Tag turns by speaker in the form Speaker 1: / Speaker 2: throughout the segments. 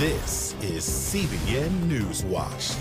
Speaker 1: This is CBN Newswatch.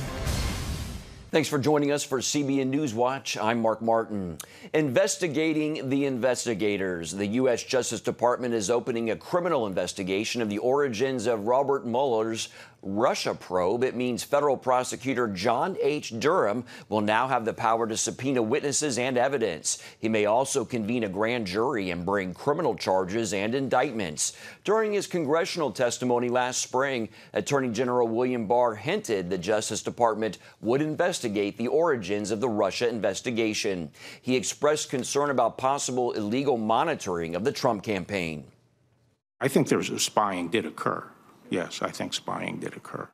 Speaker 2: Thanks for joining us for CBN Newswatch. I'm Mark Martin. Investigating the investigators. The U.S. Justice Department is opening a criminal investigation of the origins of Robert Mueller's Russia probe. It means federal prosecutor John H. Durham will now have the power to subpoena witnesses and evidence. He may also convene a grand jury and bring criminal charges and indictments. During his congressional testimony last spring, Attorney General William Barr hinted the Justice Department would investigate the origins of the Russia investigation. He expressed concern about possible illegal monitoring of the Trump campaign.
Speaker 3: I think spying did occur. Yes, I think spying did occur.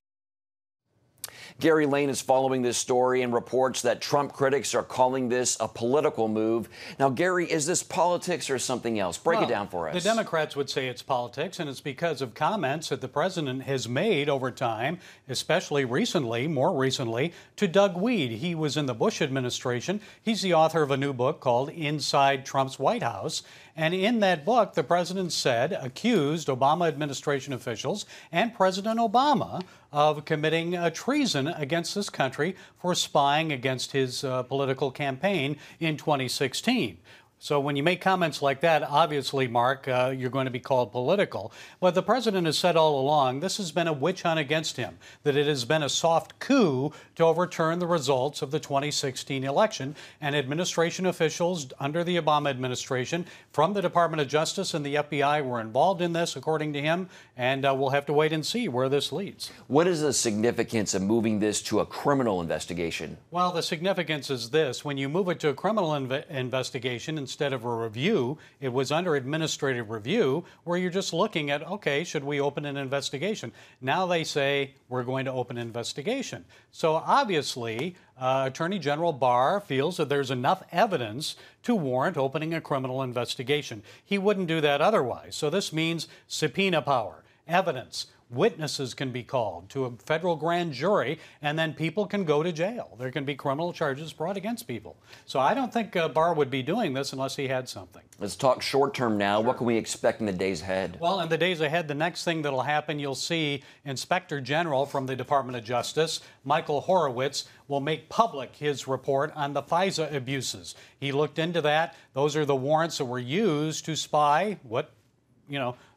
Speaker 2: Gary Lane is following this story and reports that Trump critics are calling this a political move. Now, Gary, is this politics or something else? Break it down for us.
Speaker 4: The Democrats would say it's politics, and it's because of comments that the president has made over time, especially recently, more recently, to Doug Weed. He was in the Bush administration. He's the author of a new book called Inside Trump's White House. And in that book, the president accused Obama administration officials and President Obama of committing treason against this country for spying against his political campaign in 2016. So when you make comments like that, obviously, Mark, you're going to be called political. But the president has said all along this has been a witch hunt against him, that it has been a soft coup to overturn the results of the 2016 election. And administration officials under the Obama administration from the Department of Justice and the FBI were involved in this, according to him. And we'll have to wait and see where this leads.
Speaker 2: What is the significance of moving this to a criminal investigation?
Speaker 4: Well, the significance is this. When you move it to a criminal investigation, instead of a review, it was under administrative review where you're just looking at, okay, should we open an investigation? Now they say we're going to open an investigation. So obviously, Attorney General Barr feels that there's enough evidence to warrant opening a criminal investigation. He wouldn't do that otherwise. So this means subpoena power, evidence. Witnesses can be called to a federal grand jury, and then people can go to jail. There can be criminal charges brought against people. So I don't think Barr would be doing this unless he had something.
Speaker 2: Let's talk short term now. Sure. What can we expect in the days ahead?
Speaker 4: Well, in the days ahead, the next thing that'll happen, you'll see Inspector General from the Department of Justice, Michael Horowitz, will make public his report on the FISA abuses. He looked into that. Those are the warrants that were used to spy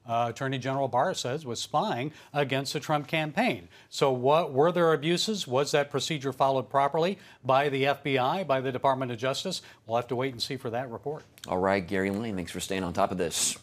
Speaker 4: Attorney General Barr says was spying against the Trump campaign. So what were there abuses? Was that procedure followed properly by the FBI, by the Department of Justice? We'll have to wait and see for that report.
Speaker 2: All right, Gary Lane, thanks for staying on top of this.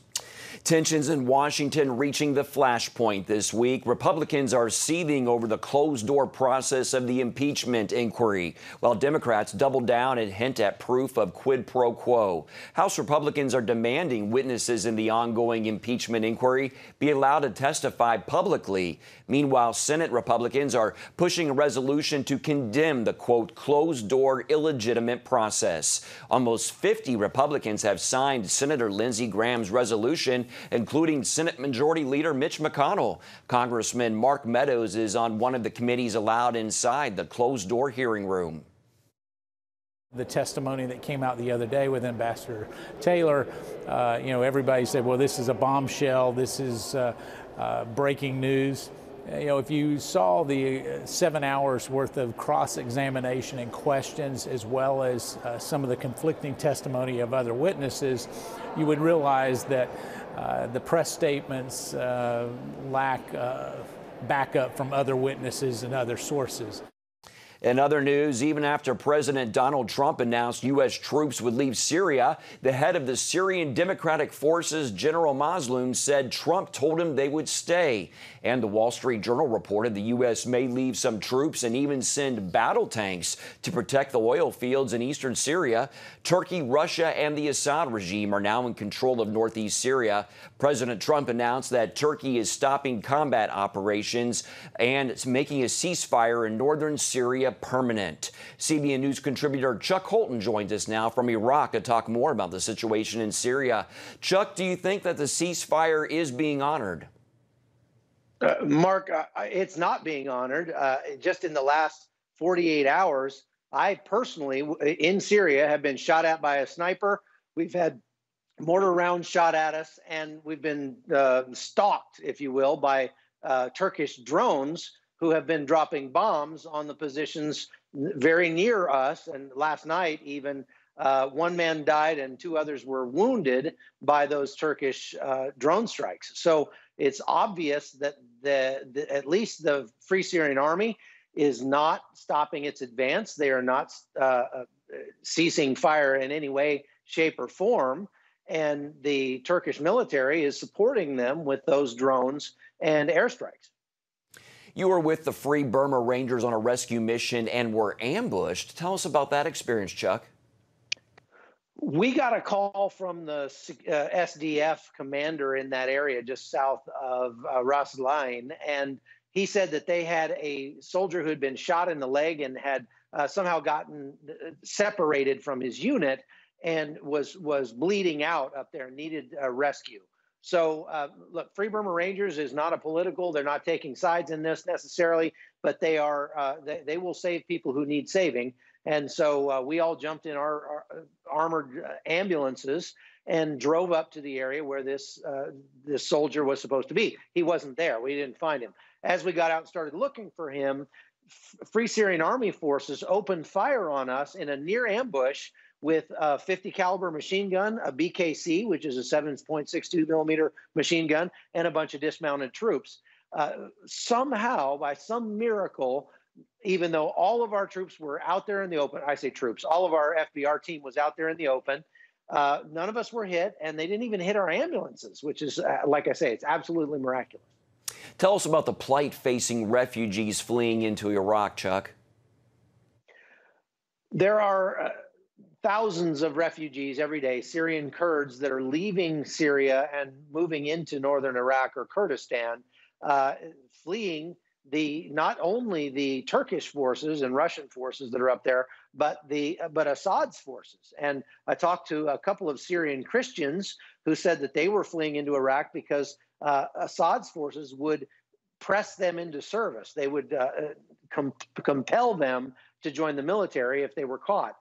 Speaker 2: Tensions in Washington reaching the flashpoint this week. Republicans are seething over the closed-door process of the impeachment inquiry, while Democrats double down and hint at proof of quid pro quo. House Republicans are demanding witnesses in the ongoing impeachment inquiry be allowed to testify publicly. Meanwhile, Senate Republicans are pushing a resolution to condemn the, quote, closed-door illegitimate process. Almost 50 Republicans have signed Senator Lindsey Graham's resolution, including Senate Majority Leader Mitch McConnell. Congressman Mark Meadows is on one of the committees allowed inside the closed-door hearing room.
Speaker 5: The testimony that came out the other day with Ambassador Taylor, everybody said, well, this is a bombshell, this is breaking news. If you saw the 7 hours worth of cross-examination and questions, as well as some of the conflicting testimony of other witnesses, you would realize that the press statements lack backup from other witnesses and other sources.
Speaker 2: In other news, even after President Donald Trump announced U.S. troops would leave Syria, the head of the Syrian Democratic Forces, General Mazloum, said Trump told him they would stay. And the Wall Street Journal reported the U.S. may leave some troops and even send battle tanks to protect the oil fields in eastern Syria. Turkey, Russia, and the Assad regime are now in control of northeast Syria. President Trump announced that Turkey is stopping combat operations and it's making a ceasefire in northern Syria permanent. CBN News contributor Chuck Holton joins us now from Iraq to talk more about the situation in Syria. Chuck, do you think that the ceasefire is being honored?
Speaker 6: Mark, it's not being honored. Just in the last 48 hours, I personally, in Syria, have been shot at by a sniper. We've had mortar rounds shot at us, and we've been stalked, if you will, by Turkish drones who have been dropping bombs on the positions very near us. And last night, even one man died and 2 others were wounded by those Turkish drone strikes. So it's obvious that at least the Free Syrian Army is not stopping its advance. They are not ceasing fire in any way, shape, or form. And the Turkish military is supporting them with those drones and airstrikes.
Speaker 2: You were with the Free Burma Rangers on a rescue mission and were ambushed. Tell us about that experience, Chuck.
Speaker 6: We got a call from the SDF commander in that area just south of Ras Lain, and he said that they had a soldier who had been shot in the leg and had somehow gotten separated from his unit and was bleeding out up there, needed a rescue. So look, Free Burma Rangers is not a political, they're not taking sides in this necessarily, but they are, they will save people who need saving. And so we all jumped in our armored ambulances and drove up to the area where this soldier was supposed to be. He wasn't there. We didn't find him. As we got out and started looking for him, Free Syrian Army forces opened fire on us in a near ambush with a 50 caliber machine gun, a BKC, which is a 7.62 millimeter machine gun, and a bunch of dismounted troops. Somehow, by some miracle, even though all of our troops were out there in the open, I say troops, all of our FBR team was out there in the open, none of us were hit, and they didn't even hit our ambulances, which is, like I say, it's absolutely miraculous.
Speaker 2: Tell us about the plight facing refugees fleeing into Iraq, Chuck.
Speaker 6: There are thousands of refugees every day, Syrian Kurds, that are leaving Syria and moving into northern Iraq or Kurdistan, fleeing not only the Turkish forces and Russian forces that are up there, but Assad's forces. And I talked to a couple of Syrian Christians who said that they were fleeing into Iraq because Assad's forces would press them into service. They would compel them to join the military if they were caught.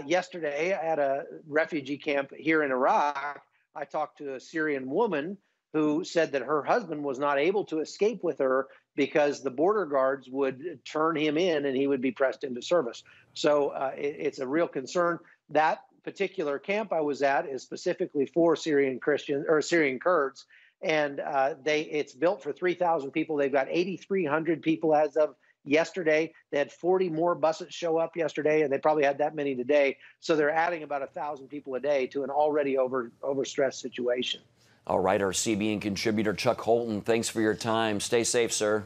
Speaker 6: Yesterday at a refugee camp here in Iraq, I talked to a Syrian woman who said that her husband was not able to escape with her because the border guards would turn him in and he would be pressed into service. So it's a real concern. That particular camp I was at is specifically for Syrian Christians or Syrian Kurds, and it's built for 3,000 people. They've got 8,300 people as of yesterday. They had 40 more buses show up yesterday, and they probably had that many today. So they're adding about 1,000 people a day to an already overstressed situation.
Speaker 2: All right, our CBN contributor Chuck Holton, thanks for your time. Stay safe, sir.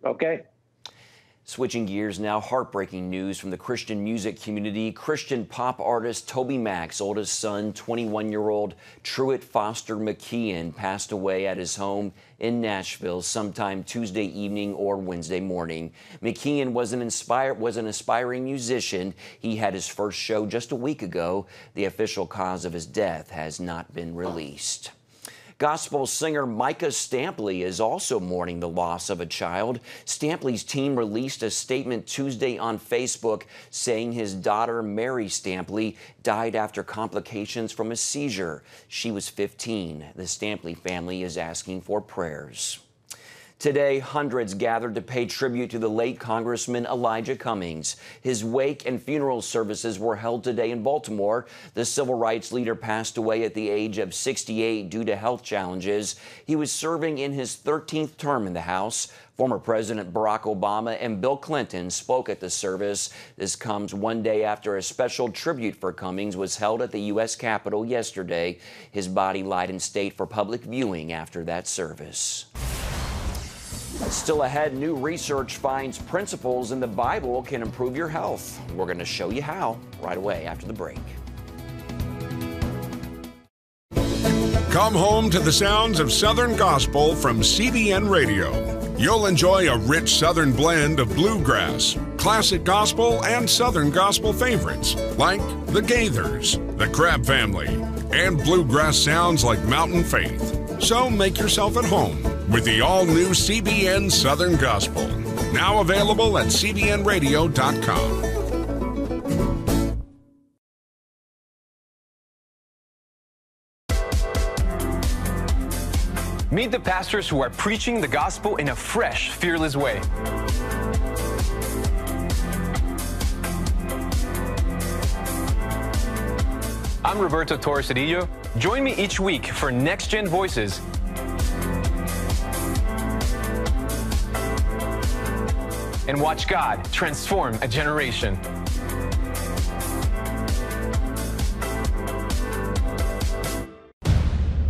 Speaker 6: Okay.
Speaker 2: Switching gears now, heartbreaking news from the Christian music community. Christian pop artist Toby Mac's oldest son, 21-year-old Truett Foster McKeon, passed away at his home in Nashville sometime Tuesday evening or Wednesday morning. McKeon was an aspiring musician. He had his first show just a week ago. The official cause of his death has not been released. Gospel singer Micah Stampley is also mourning the loss of a child. Stampley's team released a statement Tuesday on Facebook saying his daughter, Mary Stampley, died after complications from a seizure. She was 15. The Stampley family is asking for prayers. Today, hundreds gathered to pay tribute to the late Congressman Elijah Cummings. His wake and funeral services were held today in Baltimore. The civil rights leader passed away at the age of 68 due to health challenges. He was serving in his 13th term in the House. Former President Barack Obama and Bill Clinton spoke at the service. This comes one day after a special tribute for Cummings was held at the U.S. Capitol yesterday. His body lied in state for public viewing after that service. Still ahead, new research finds principles in the Bible can improve your health. We're going to show you how right away after the break.
Speaker 7: Come home to the sounds of Southern Gospel from CBN Radio. You'll enjoy a rich Southern blend of bluegrass, classic gospel, and Southern gospel favorites like the Gaithers, the Crab Family, and bluegrass sounds like Mountain Faith. So make yourself at home with the all-new CBN Southern Gospel, now available at cbnradio.com.
Speaker 2: Meet
Speaker 8: Meet the pastors who are preaching the gospel in a fresh, fearless way. I'm Roberto Torres-Cedillo. Join me each week for Next Gen Voices. And watch God transform a generation.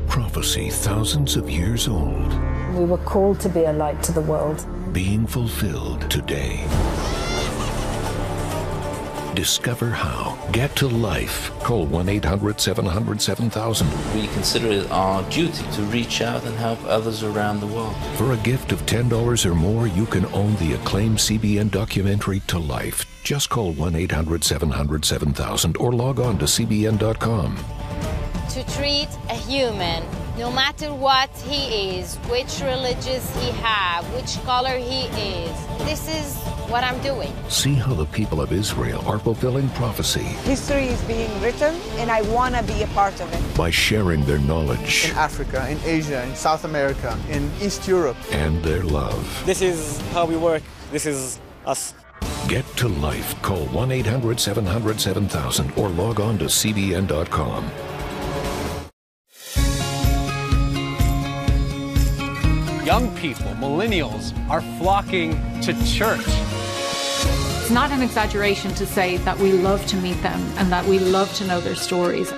Speaker 9: Prophecy thousands of years old.
Speaker 10: We were called to be a light to the world.
Speaker 9: Being fulfilled today. Discover how. Get to life. Call 1-800-700-7000.
Speaker 11: We consider it our duty to reach out and help others around the world.
Speaker 9: For a gift of $10 or more, you can own the acclaimed CBN documentary To Life. Just call 1-800-700-7000 or log on to cbn.com.
Speaker 12: To treat a human, no matter what he is, which religious he have, which color he is, this is what I'm doing.
Speaker 9: See how the people of Israel are fulfilling prophecy.
Speaker 13: History is being written, and I want to be a part of it.
Speaker 9: By sharing their knowledge.
Speaker 14: In Africa, in Asia, in South America, in East Europe.
Speaker 9: And their love.
Speaker 15: This is how we work. This is us.
Speaker 9: Get to life. Call 1-800-700-7000 or log on to cbn.com.
Speaker 4: Young people, millennials, are flocking to church.
Speaker 16: It's not an exaggeration to say that we love to meet them and that we love to know their stories.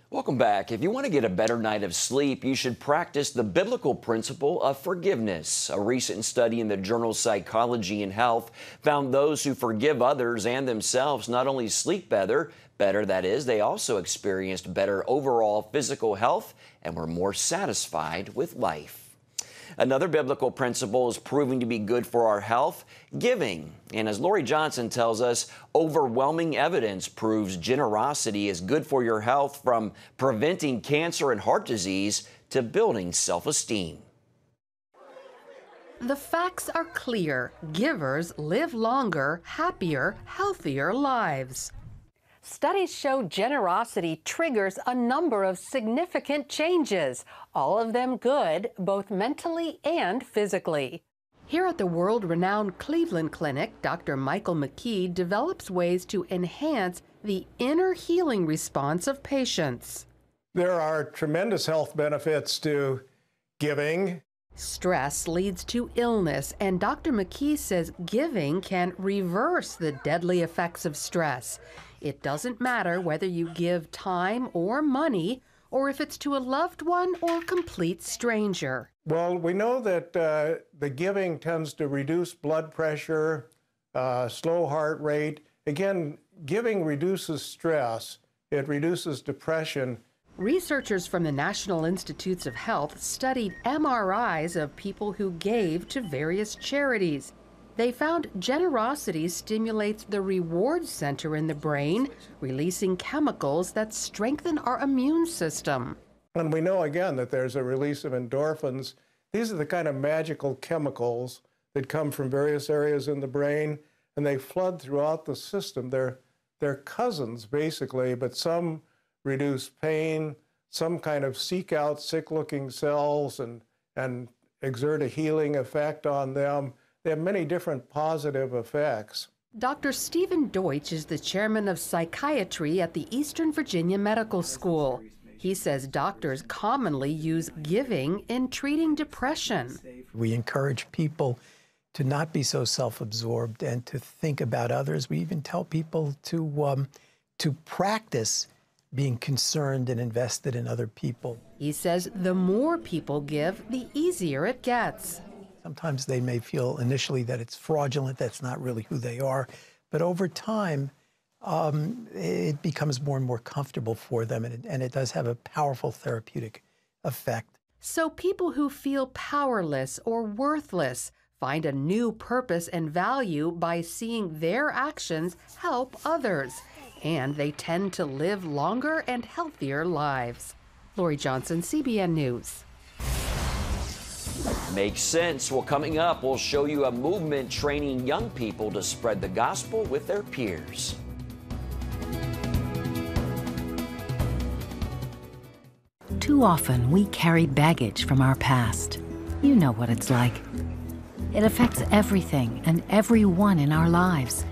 Speaker 2: Welcome back. If you want to get a better night of sleep, you should practice the biblical principle of forgiveness. A recent study in the journal Psychology and Health found those who forgive others and themselves not only sleep better, that is, they also experienced better overall physical health and were more satisfied with life. Another biblical principle is proving to be good for our health, giving. And as Lori Johnson tells us, overwhelming evidence proves generosity is good for your health, from preventing cancer and heart disease to building self-esteem.
Speaker 17: The facts are clear. Givers live longer, happier, healthier lives. Studies show generosity triggers a number of significant changes, all of them good, both mentally and physically. Here at the world-renowned Cleveland Clinic, Dr. Michael McKee develops ways to enhance the inner healing response of patients.
Speaker 18: There are tremendous health benefits to giving.
Speaker 17: Stress leads to illness, and Dr. McKee says giving can reverse the deadly effects of stress. It doesn't matter whether you give time or money, or if it's to a loved one or complete stranger.
Speaker 18: Well, we know that the giving tends to reduce blood pressure, slow heart rate. Again, giving reduces stress. It reduces depression.
Speaker 17: Researchers from the National Institutes of Health studied MRIs of people who gave to various charities. They found generosity stimulates the reward center in the brain, releasing chemicals that strengthen our immune system.
Speaker 18: And we know again that there's a release of endorphins. These are the kind of magical chemicals that come from various areas in the brain, and they flood throughout the system. They're cousins, basically, but some reduce pain, some kind of seek out sick-looking cells and exert a healing effect on them. They have many different positive effects.
Speaker 17: Dr. Stephen Deutsch is the chairman of psychiatry at the Eastern Virginia Medical School. He says doctors commonly use giving in treating depression.
Speaker 19: We encourage people to not be so self-absorbed and to think about others. We even tell people to practice being concerned and invested in other people.
Speaker 17: He says the more people give, the easier it gets.
Speaker 19: Sometimes they may feel initially that it's fraudulent, that's not really who they are, but over time, it becomes more and more comfortable for them, and it does have a powerful therapeutic effect.
Speaker 17: So people who feel powerless or worthless find a new purpose and value by seeing their actions help others, and they tend to live longer and healthier lives. Lori Johnson, CBN News.
Speaker 2: Makes sense. Well, coming up, we'll show you a movement training young people to spread the gospel with their peers.
Speaker 20: Too often, we carry baggage from our past. You know what it's like. It affects everything and everyone in our lives.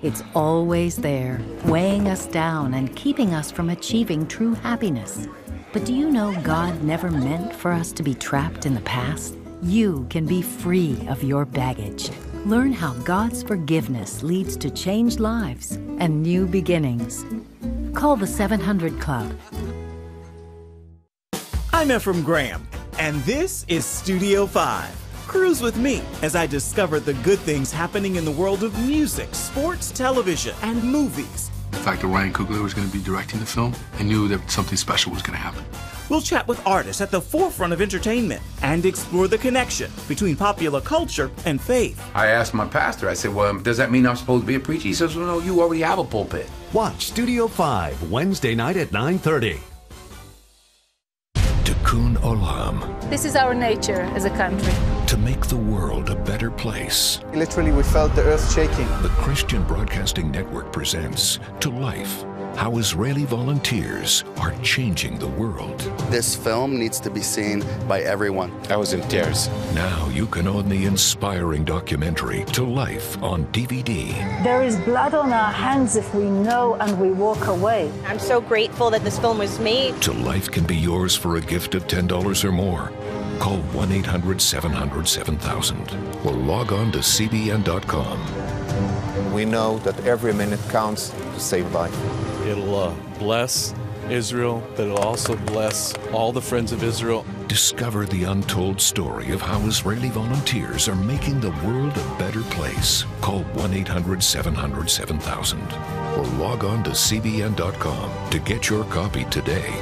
Speaker 20: It's always there, weighing us down and keeping us from achieving true happiness. But do you know God never meant for us to be trapped in the past? You can be free of your baggage. Learn how God's forgiveness leads to changed lives and new beginnings. Call the 700 Club.
Speaker 21: I'm Ephraim Graham, and this is Studio 5. Cruise with me as I discover the good things happening in the world of music, sports, television, and movies.
Speaker 22: The fact that Ryan Coogler was going to be directing the film, I knew that something special was going to happen.
Speaker 21: We'll chat with artists at the forefront of entertainment and explore the connection between popular culture and faith.
Speaker 23: I asked my pastor, I said, well, does that mean I'm supposed to be a preacher? He says, well, no, you already have a pulpit.
Speaker 1: Watch Studio 5, Wednesday night at 9:30.
Speaker 9: Tikkun Olam.
Speaker 24: This is our nature as a country.
Speaker 9: To make the world a better place.
Speaker 14: Literally, we felt the earth shaking.
Speaker 9: The Christian Broadcasting Network presents To Life, how Israeli volunteers are changing the world.
Speaker 25: This film needs to be seen by everyone.
Speaker 26: I was in tears.
Speaker 9: Now you can own the inspiring documentary To Life on DVD.
Speaker 10: There is blood on our hands if we know and we walk away.
Speaker 27: I'm so grateful that this film was made.
Speaker 9: To Life can be yours for a gift of $10 or more. Call 1-800-700-7000 or log on to CBN.com.
Speaker 26: We know that every minute counts to save life.
Speaker 28: It'll bless Israel, but it'll also bless all the friends of Israel.
Speaker 9: Discover the untold story of how Israeli volunteers are making the world a better place. Call 1-800-700-7000 or log on to CBN.com to get your copy today.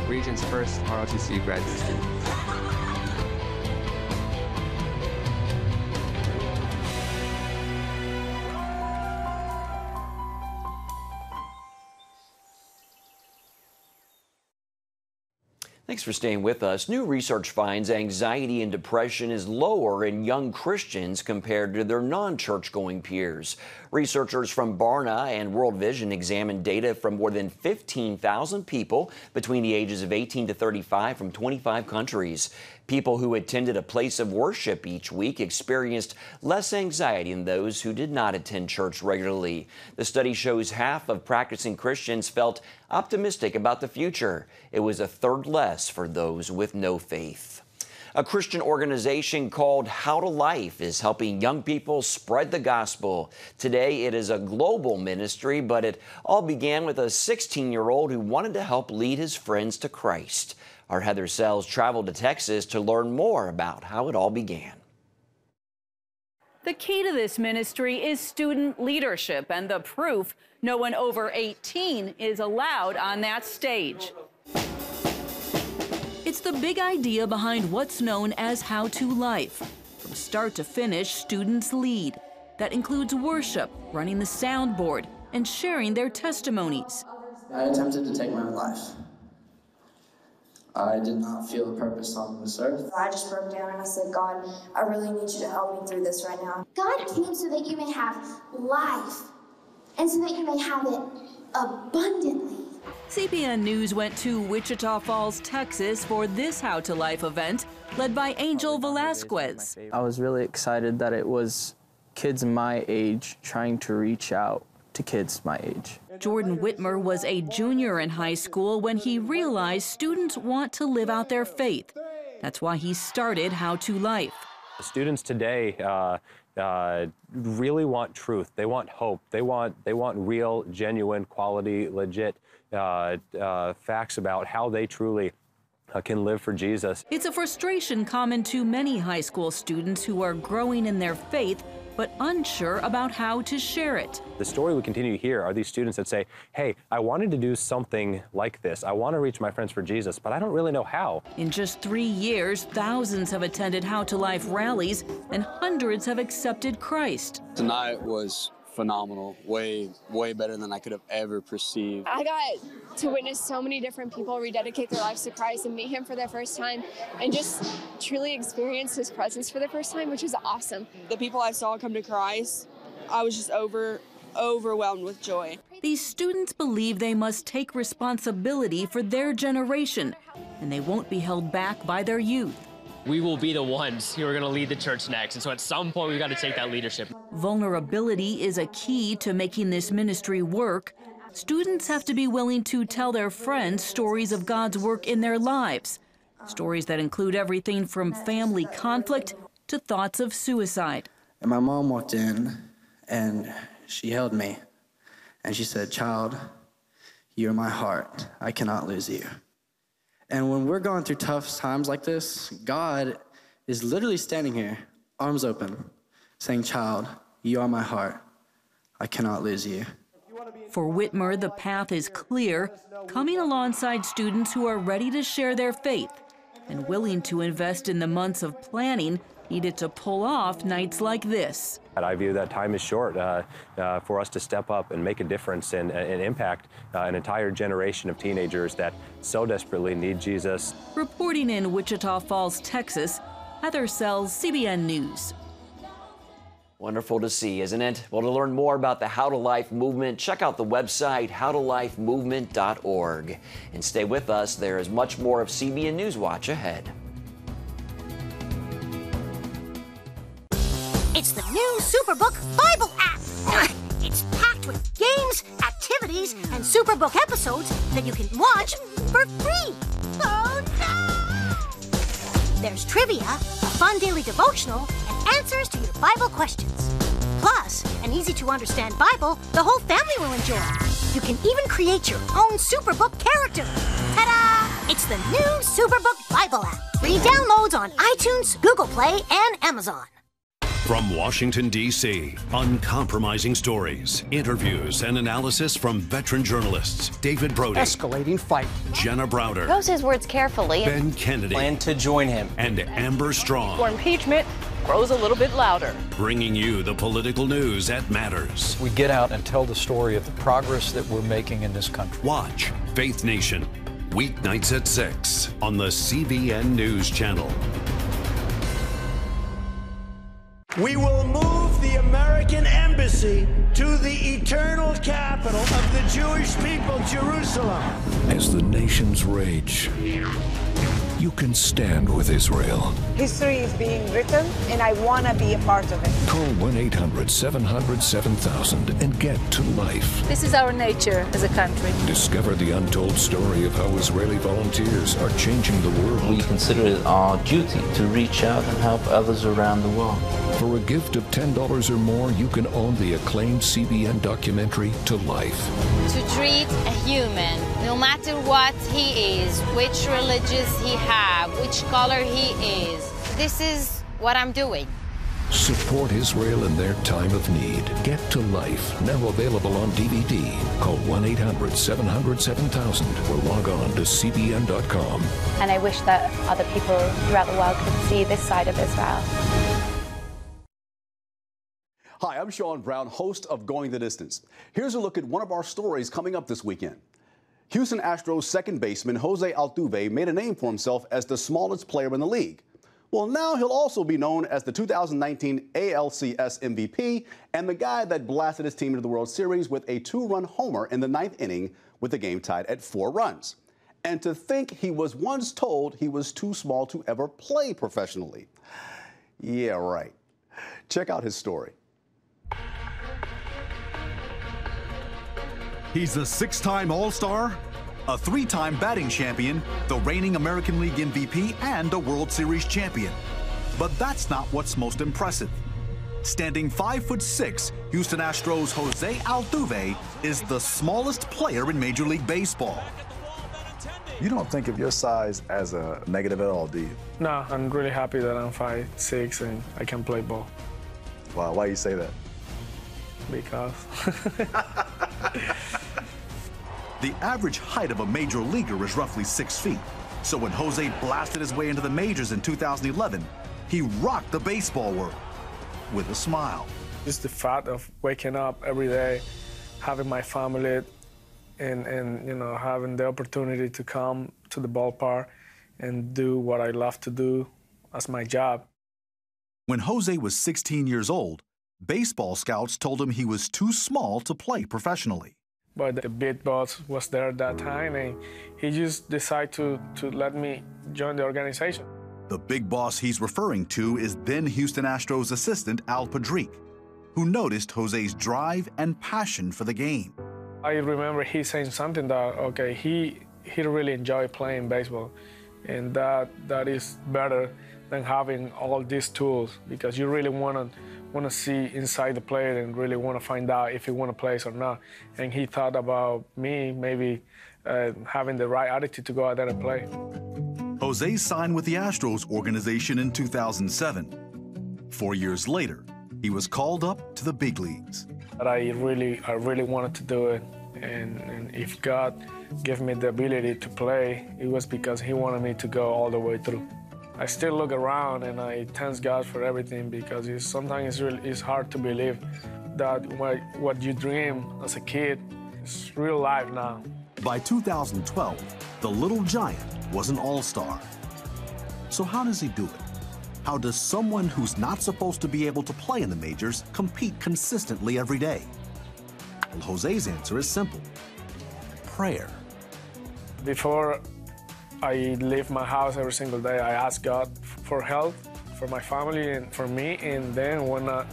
Speaker 29: Region's first ROTC graduate student.
Speaker 2: Thanks for staying with us. New research finds anxiety and depression is lower in young Christians compared to their non-church-going peers. Researchers from Barna and World Vision examined data from more than 15,000 people between the ages of 18 to 35 from 25 countries. People who attended a place of worship each week experienced less anxiety than those who did not attend church regularly. The study shows half of practicing Christians felt optimistic about the future. It was a third less for those with no faith. A Christian organization called How to Life is helping young people spread the gospel. Today, it is a global ministry, but it all began with a 16-year-old who wanted to help lead his friends to Christ. Our Heather Sells traveled to Texas to learn more about how it all began.
Speaker 30: The key to this ministry is student leadership, and the proof: no one over 18 is allowed on that stage. It's the big idea behind what's known as How to Life. From start to finish, students lead. That includes worship, running the soundboard, and sharing their testimonies.
Speaker 31: I attempted to take my own life. I did not feel a purpose on this earth.
Speaker 32: I just broke down and I said, God, I really need you to help me through this right now.
Speaker 33: God came so that you may have life and so that you may have it abundantly.
Speaker 30: CBN News went to Wichita Falls, Texas for this How to Life event led by Angel Velasquez.
Speaker 31: I was really excited that it was kids my age trying to reach out to kids my age.
Speaker 30: Jordan Whitmer was a junior in high school when he realized students want to live out their faith. That's why he started How to Life.
Speaker 8: Students today really want truth. They want hope. They want real, genuine, quality, legit facts about how they truly can live for Jesus.
Speaker 30: It's a frustration common to many high school students who are growing in their faith but unsure about how to share it.
Speaker 8: The story we continue to hear are these students that say, hey, I wanted to do something like this. I want to reach my friends for Jesus, but I don't really know how.
Speaker 30: In just 3 years, thousands have attended How to Life rallies and hundreds have accepted Christ.
Speaker 31: Tonight was
Speaker 3: phenomenal, way better than I could have ever perceived.
Speaker 4: I got to witness so many different people rededicate their lives to Christ and meet him for the first time and just truly experience his presence for the first time, which is awesome.
Speaker 5: The people I saw come to Christ, I was just overwhelmed with joy.
Speaker 30: These students believe they must take responsibility for their generation, and they won't be held back by their youth.
Speaker 6: We will be the ones who are going to lead the church next, and so at some point we've got to take that leadership.
Speaker 30: Vulnerability is a key to making this ministry work. Students have to be willing to tell their friends stories of God's work in their lives, stories that include everything from family conflict to thoughts of suicide.
Speaker 31: And my mom walked in, and she held me, and she said, "Child, you're my heart. I cannot lose you." And when we're going through tough times like this, God is literally standing here, arms open, saying, "Child, you are my heart. I cannot lose you."
Speaker 30: For Whitmer, the path is clear, coming alongside students who are ready to share their faith and willing to invest in the months of planning needed to pull off nights like this.
Speaker 8: I view that time is short for us to step up and make a difference and impact an entire generation of teenagers that so desperately need Jesus.
Speaker 30: Reporting in Wichita Falls, Texas, Heather Sells, CBN News.
Speaker 2: Wonderful to see, isn't it? Well, to learn more about the How to Life movement, check out the website howtolifemovement.org. And stay with us. There is much more of CBN Newswatch ahead.
Speaker 7: It's the new Superbook Bible app. It's packed with games, activities, and Superbook episodes that you can watch for free. Oh, no! There's trivia, a fun daily devotional, and answers to your Bible questions. Plus, an easy-to-understand Bible the whole family will enjoy. You can even create your own Superbook character. Ta-da! It's the new Superbook Bible app. Free downloads on iTunes, Google Play, and Amazon.
Speaker 1: From Washington, D.C., uncompromising stories, interviews, and analysis from veteran journalists David Brody.
Speaker 11: Escalating fight.
Speaker 1: Jenna Browder.
Speaker 12: Chose his words carefully.
Speaker 1: Ben Kennedy.
Speaker 11: Plan to join him.
Speaker 1: And Amber Strong.
Speaker 12: For impeachment grows a little bit louder.
Speaker 1: Bringing you the political news that matters.
Speaker 11: We get out and tell the story of the progress that we're making in this country.
Speaker 1: Watch Faith Nation, weeknights at 6 on the CBN News Channel.
Speaker 13: We will move the American embassy to the eternal capital of the Jewish people, Jerusalem.
Speaker 9: As the nations rage, you can stand with Israel.
Speaker 15: History is being written, and I want to be a part of it.
Speaker 9: Call 1-800-700-7000 and get to life.
Speaker 24: This is our nature as a country.
Speaker 9: Discover the untold story of how Israeli volunteers are changing the world.
Speaker 16: We consider it our duty to reach out and help others around the world.
Speaker 9: For a gift of $10 or more, you can own the acclaimed CBN documentary To Life.
Speaker 17: To treat a human, no matter what he is, which religious he have, which color he is, this is what I'm doing.
Speaker 9: Support Israel in their time of need. Get to Life, now available on DVD. Call 1-800-700-7000 or log on to cbn.com.
Speaker 24: And I wish that other people throughout the world could see this side of Israel.
Speaker 18: Hi, I'm Sean Brown, host of Going the Distance. Here's a look at one of our stories coming up this weekend. Houston Astros second baseman Jose Altuve made a name for himself as the smallest player in the league. Well, now he'll also be known as the 2019 ALCS MVP and the guy that blasted his team into the World Series with a 2-run homer in the 9th inning with the game tied at 4 runs. And to think he was once told he was too small to ever play professionally. Yeah, right. Check out his story.
Speaker 19: He's a 6-time All-Star, a 3-time batting champion, the reigning American League MVP, and a World Series champion. But that's not what's most impressive. Standing 5'6", Houston Astros' Jose Altuve is the smallest player in Major League Baseball.
Speaker 34: You don't think of your size as a negative at all, do you?
Speaker 35: No, I'm really happy that I'm 5'6" and I can play ball.
Speaker 34: Wow, why do you say that?
Speaker 35: Because.
Speaker 19: The average height of a major leaguer is roughly 6 feet. So when Jose blasted his way into the majors in 2011, he rocked the baseball world with a smile.
Speaker 35: Just the fact of waking up every day, having my family, and you know, having the opportunity to come to the ballpark and do what I love to do as my job.
Speaker 19: When Jose was 16 years old, baseball scouts told him he was too small to play professionally.
Speaker 35: But the big boss was there at that time, and he just decided to let me join the organization.
Speaker 19: The big boss he's referring to is then Houston Astros assistant Al Padrique, who noticed Jose's drive and passion for the game.
Speaker 35: I remember he saying something that, okay, he really enjoyed playing baseball, and that is better than having all these tools, because you really want to see inside the player and really want to find out if he want to play or not. And he thought about me maybe having the right attitude to go out there and play.
Speaker 19: Jose signed with the Astros organization in 2007. 4 years later, he was called up to the big leagues.
Speaker 35: But I really wanted to do it, and if God gave me the ability to play, it was because he wanted me to go all the way through. I still look around and I thank God for everything, because sometimes it's hard to believe that what you dream as a kid is real life now.
Speaker 19: By 2012, the little giant was an all-star. So how does he do it? How does someone who's not supposed to be able to play in the majors compete consistently every day? Well, Jose's answer is simple: prayer.
Speaker 35: Before I leave my house every single day, I ask God for help, for my family and for me. And then when I'm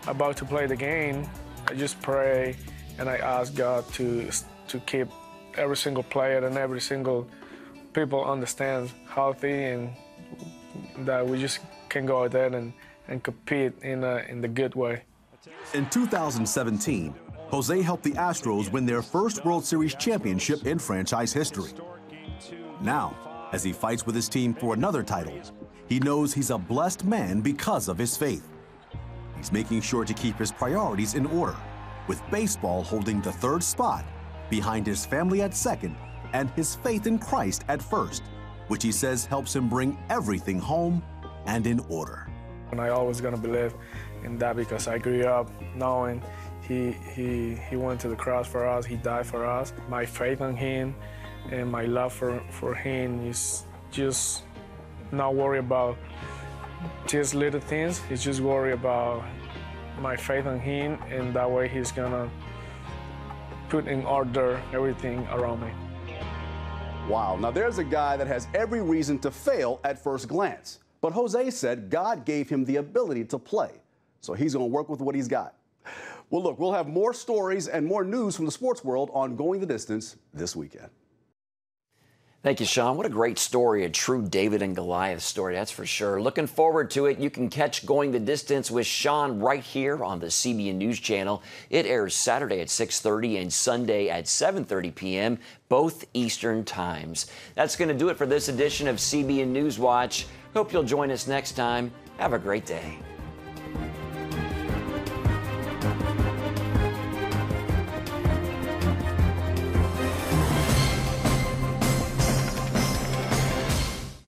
Speaker 35: about to play the game, I just pray and I ask God to keep every single player and every single people understand healthy, and that we just can go out there and compete in the good way.
Speaker 19: In 2017, Jose helped the Astros win their first World Series championship in franchise history. Now, as he fights with his team for another title, he knows he's a blessed man because of his faith. He's making sure to keep his priorities in order, with baseball holding the third spot, behind his family at second and his faith in Christ at first, which he says helps him bring everything home and in order.
Speaker 35: And I always gonna believe in that, because I grew up knowing he went to the cross for us, he died for us. My faith in him and my love for him is just not worry about just little things. He's just worry about my faith in him, and that way he's gonna put in order everything around me.
Speaker 18: Wow, now there's a guy that has every reason to fail at first glance. But Jose said God gave him the ability to play, so he's going to work with what he's got. Well, look, we'll have more stories and more news from the sports world on Going the Distance this weekend.
Speaker 2: Thank you, Sean. What a great story, a true David and Goliath story, that's for sure. Looking forward to it. You can catch Going the Distance with Sean right here on the CBN News Channel. It airs Saturday at 6:30 and Sunday at 7:30 p.m., both Eastern times. That's going to do it for this edition of CBN Newswatch. Hope you'll join us next time. Have a great day.